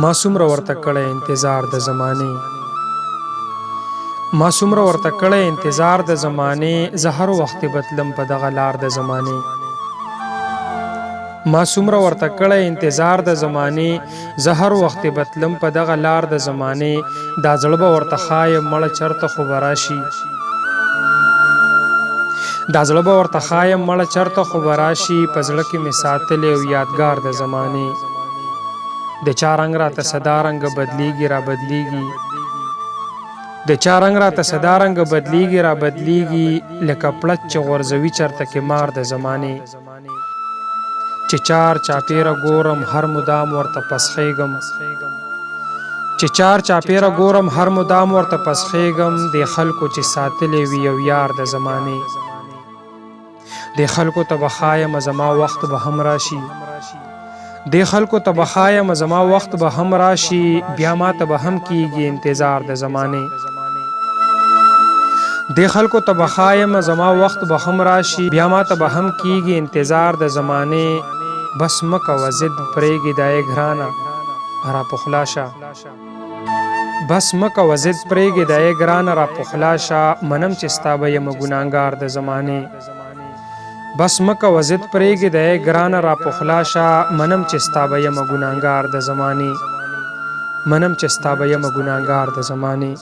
ما څومره ورته کړی انتظار د زمانې، ما څومره ورته کړی انتظار د زمانې، زه هر وخت بتلم په دغه لار د زمانې. ما څومره ورته کړی انتظار د زمانې، زه هر وخت بتلم په دغه لار د زمانې. دا زړه به ورته ښایم مړه چرته خو به راشي، دا زړه به ورته ښایم مړه چرته خو به راشي. په زړه کې مې ساتلی او یادګار د زمانې. د چا رنګ راته صدا رنګ بدلیږي را بدلیږي، د چا رنګ راته صدا رنګ بدلیږي را بدلیږي. لکه پړچ چې غورځوي چرته کې مار د زمانې. چې چار چاپیره ګورم هر مدام ورته پسخېږم، چې چار چاپیره ګورم هر مدام ورته پسخېږم. د خلکو چې ساتلی وي یو یار د زمانې، د خلکو ته به ښایم زما وخت به هم راشي، د خلکو ته به ښایم زما وخت به هم راشي. بیا ماته به هم کیږي انتظار د زمانې، د خلکو ته به ښایم زما وخت به هم راشي. بیا ماته به هم کیږي انتظار د زمانې. بس مه کوه ضد پرېږدې دا یې ګرانه را پخلا شه، بس مه کوه ضد پرېږدې دا یې ګرانه را پخلا شه. منم چې ستا به یمه ګناهګار د زمانې، بس مه کوه ضد پرېږدې دا یې ګرانه را پخلا شه. منم چې ستا به یمه ګناهګار د زمانې، منم چې ستا به یمه ګناهګار د زمانې.